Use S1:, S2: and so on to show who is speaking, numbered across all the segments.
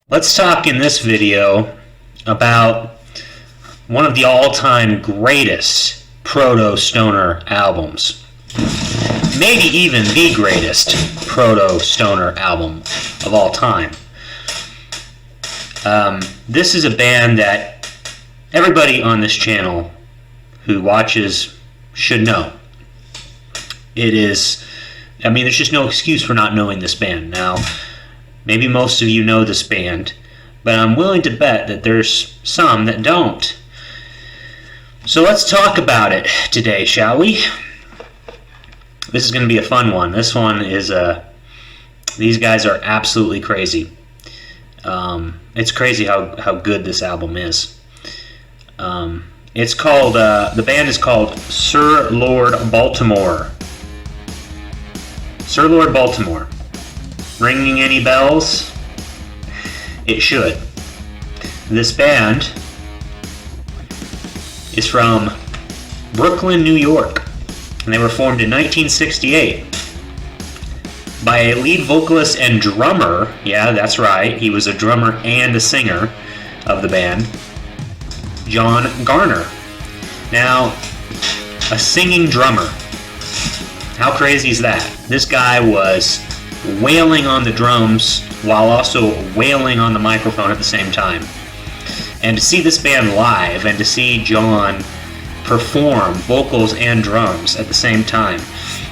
S1: Let's talk in this video about one of the all-time greatest proto-stoner albums. Maybe even the greatest proto-stoner album of all time. This is a band that everybody on this channel who watches should know. It is, there's just no excuse for not knowing this band. Now, maybe most of you know this band, but I'm willing to bet that there's some that don't. So let's talk about it today, shall we? This is going to be a fun one. This one is, these guys are absolutely crazy. It's crazy how good this album is. It's called, the band is called Sir Lord Baltimore. Sir Lord Baltimore. Ringing any bells? It should. This band is from Brooklyn, New York, and they were formed in 1968 by a lead vocalist and drummer. Yeah, that's right, he was a drummer and a singer of the band, John Garner. Now, a singing drummer. How crazy is that? This guy was wailing on the drums while also wailing on the microphone at the same time. And to see this band live and to see John perform vocals and drums at the same time.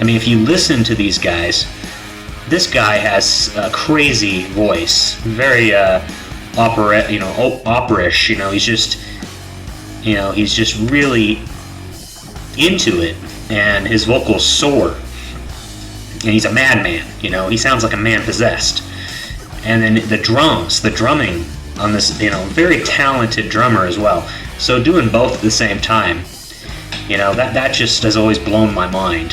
S1: If you listen to these guys, this guy has a crazy voice, very opera-ish. He's just really into it, and his vocals soar. And he's a madman, he sounds like a man possessed. And then the drumming on this, very talented drummer as well. So doing both at the same time, that just has always blown my mind.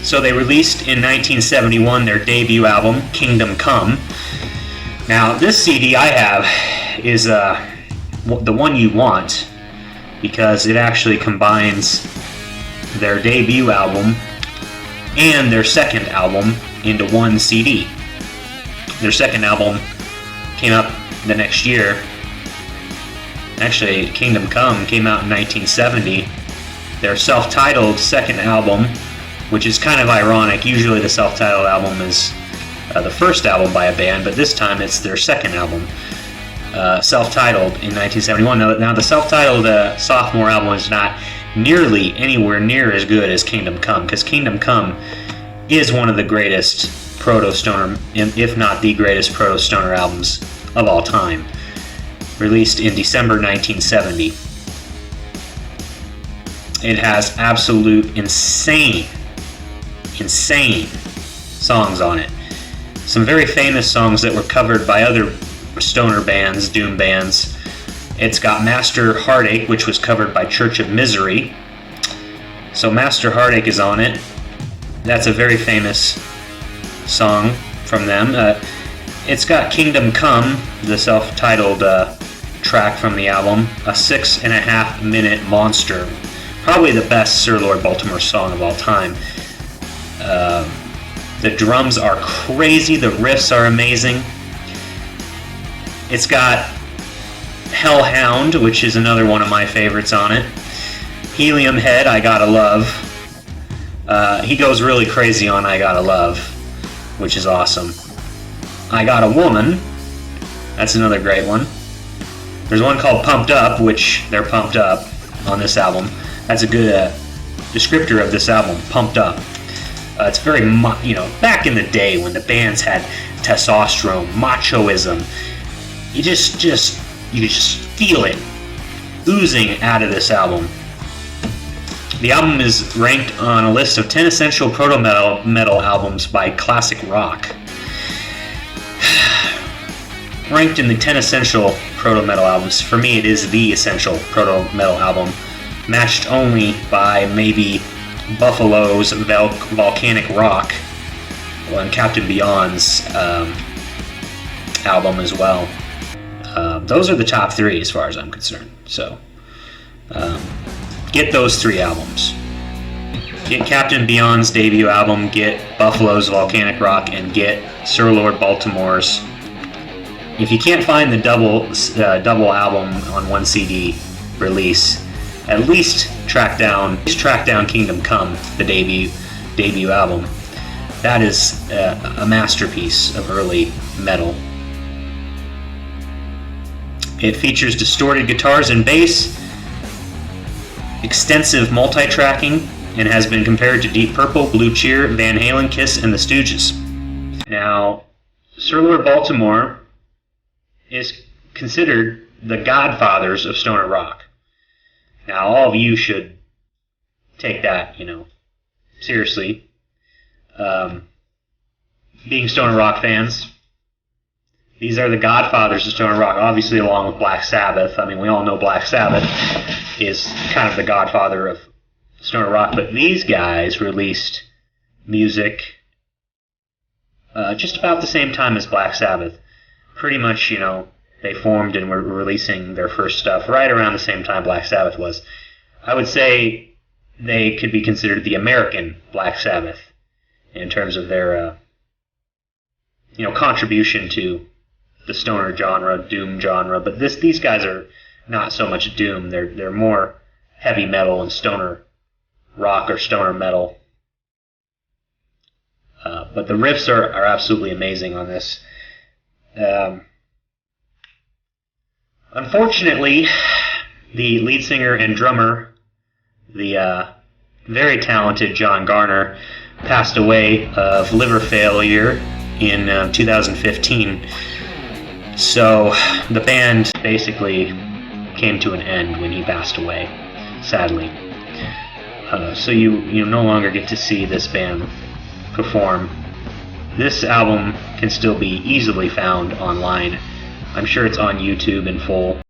S1: So they released in 1971 their debut album, Kingdom Come. Now this CD I have is the one you want, because it actually combines their debut album and their second album into one CD. Their second album came out the next year. Actually, Kingdom Come came out in 1970. Their self-titled second album, which is kind of ironic. Usually the self-titled album is the first album by a band, but this time it's their second album, self-titled in 1971. Now the self-titled sophomore album is not nearly anywhere near as good as Kingdom Come, because Kingdom Come is one of the greatest proto-stoner, if not the greatest proto-stoner albums of all time. Released in December 1970. It has absolute insane songs on it. Some very famous songs that were covered by other stoner bands, doom bands. It's got Master Heartache, which was covered by Church of Misery. So Master Heartache is on it. That's a very famous song from them. It's got Kingdom Come, the self-titled track from the album, a 6.5-minute monster. Probably the best Sir Lord Baltimore song of all time. The drums are crazy, the riffs are amazing. It's got Hellhound, which is another one of my favorites on it. Helium Head, I Gotta Love. He goes really crazy on I Gotta Love, which is awesome. I Got a Woman, that's another great one. There's one called Pumped Up, which they're pumped up on this album. That's a good descriptor of this album, Pumped Up. It's very, back in the day when the bands had testosterone, machoism, you just feel it oozing out of this album. The album is ranked on a list of 10 essential proto-metal albums by Classic Rock. Ranked in the 10 essential proto-metal albums, for me it is the essential proto-metal album, matched only by maybe Buffalo's Volcanic Rock and Captain Beyond's album as well. Those are the top three as far as I'm concerned. So get those three albums. Get Captain Beyond's debut album, get Buffalo's Volcanic Rock, and get Sir Lord Baltimore's. If you can't find the double album on one CD release, at least track down Kingdom Come, the debut album. That is a masterpiece of early metal. It features distorted guitars and bass, extensive multi-tracking, and has been compared to Deep Purple, Blue Cheer, Van Halen, Kiss, and the Stooges. Now, Sir Lord Baltimore is considered the godfathers of stoner rock. Now, all of you should take that, seriously. Being stoner rock fans, these are the godfathers of stoner rock, obviously along with Black Sabbath. I mean, we all know Black Sabbath is kind of the godfather of stoner rock, but these guys released music just about the same time as Black Sabbath. Pretty much, they formed and were releasing their first stuff right around the same time Black Sabbath was. I would say they could be considered the American Black Sabbath in terms of their, contribution to the stoner genre, doom genre. But these guys are not so much doom. They're more heavy metal and stoner rock or stoner metal. But the riffs are absolutely amazing on this. Unfortunately, the lead singer and drummer, the very talented John Garner, passed away of liver failure in 2015. So the band basically came to an end when he passed away, sadly. So you no longer get to see this band perform. This album can still be easily found online. I'm sure it's on YouTube in full.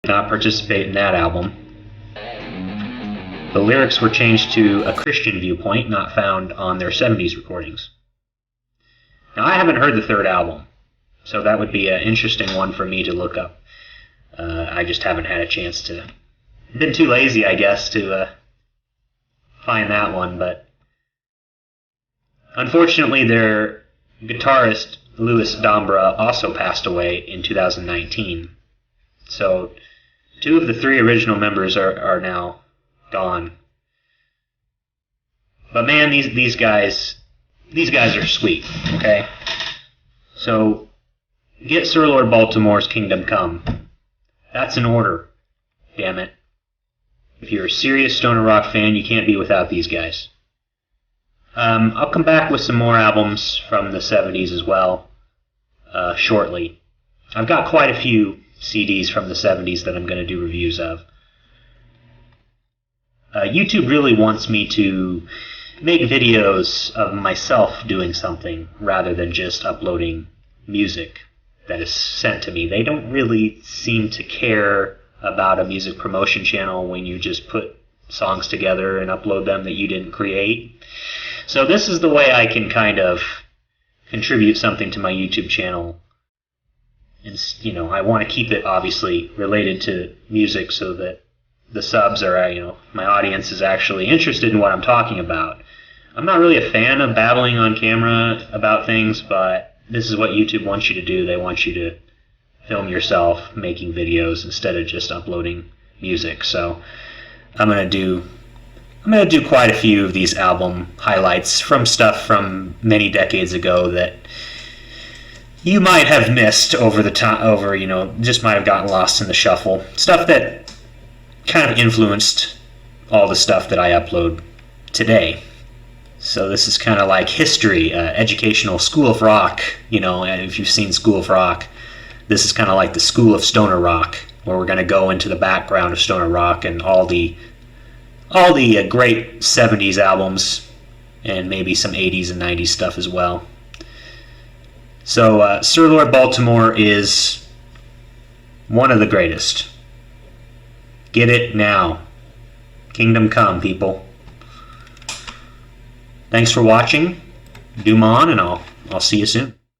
S1: Not participate in that album. The lyrics were changed to a Christian viewpoint, not found on their 70s recordings. Now, I haven't heard the third album, so that would be an interesting one for me to look up. I just haven't had a chance to. Been too lazy, I guess, to find that one, but unfortunately their guitarist, Louis Dambra, also passed away in 2019. So 2 of the 3 original members are now gone. But man, these guys are sweet, okay? So get Sir Lord Baltimore's Kingdom Come. That's an order, damn it. If you're a serious stoner rock fan, you can't be without these guys. I'll come back with some more albums from the 70s as well shortly. I've got quite a few CDs from the 70s that I'm going to do reviews of. YouTube really wants me to make videos of myself doing something rather than just uploading music that is sent to me. They don't really seem to care about a music promotion channel when you just put songs together and upload them that you didn't create. So this is the way I can kind of contribute something to my YouTube channel And, you know, I want to keep it obviously related to music so that the subs are, you know, my audience is actually interested in what I'm talking about. I'm not really a fan of babbling on camera about things, but this is what YouTube wants you to do. They want you to film yourself making videos instead of just uploading music. So I'm gonna do quite a few of these album highlights from stuff from many decades ago that you might have missed over the time, you know, just might have gotten lost in the shuffle. Stuff that kind of influenced all the stuff that I upload today. So this is kind of like history, educational, School of Rock, you know, and if you've seen School of Rock, this is kind of like the School of Stoner Rock, where we're going to go into the background of Stoner Rock and all the great 70s albums and maybe some 80s and 90s stuff as well. So Sir Lord Baltimore is one of the greatest. Get it now. Kingdom come, people. Thanks for watching. Doom on, and I'll see you soon.